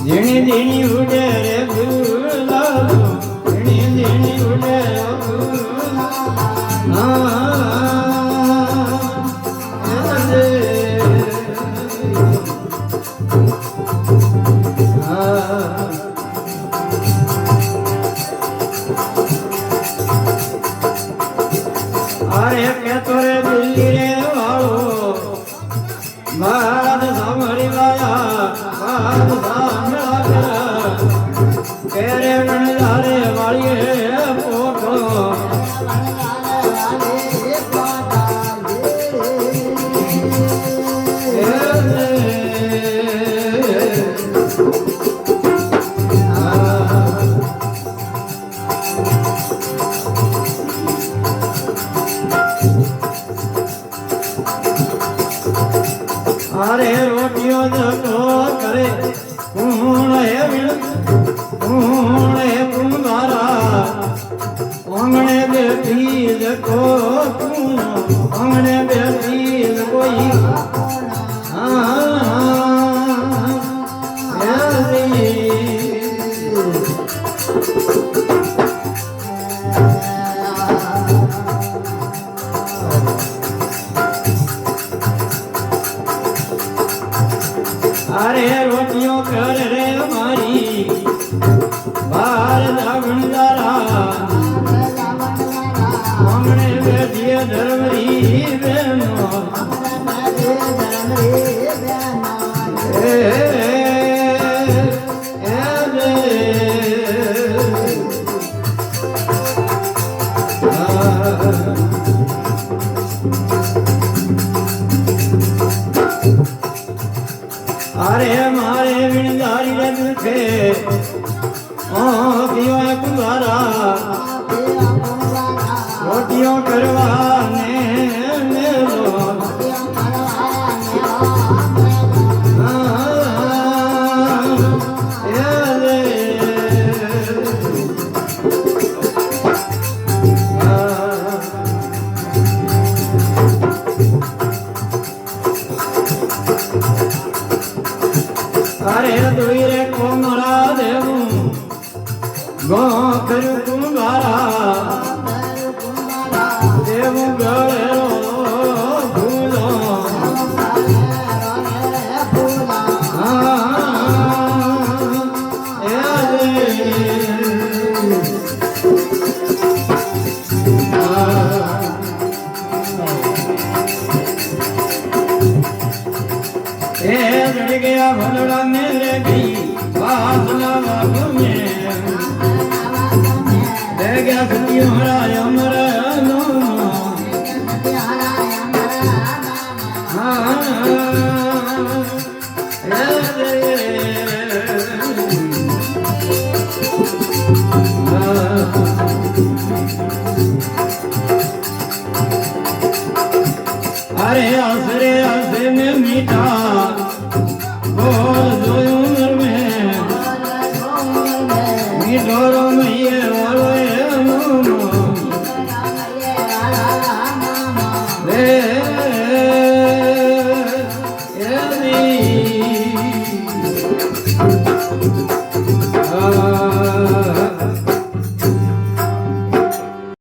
झिणी झिणी उडे रे गुलाब झिणी झिणी उडे अरे के तोरे दिल्ली रे वालो बात सामरी लाया बात सामरा तेरे गणदारे वालिए पोटो अरे रोटियों जो करे कौन है तुम्हारा आंगने बेटीज को आंगने बेटीज कोई अरे रोटियों कर रे हमारी बार भंडारा हमने बेटिए धर्मरी बहनों अरे मारे विनदारी रंग थे पियो कुंवारा रोटियों करवाने अरे दुईरे कोमरा देवू गो करू कुंवारा देवू गळेरो फूलो लड़ गया भलड़ा मेरे गई वासना वालों में ले गया सतियों हराया मरा अरे आसरे आसे में मीठा बोल दो उम्र में मीठोरो में ये वालो ये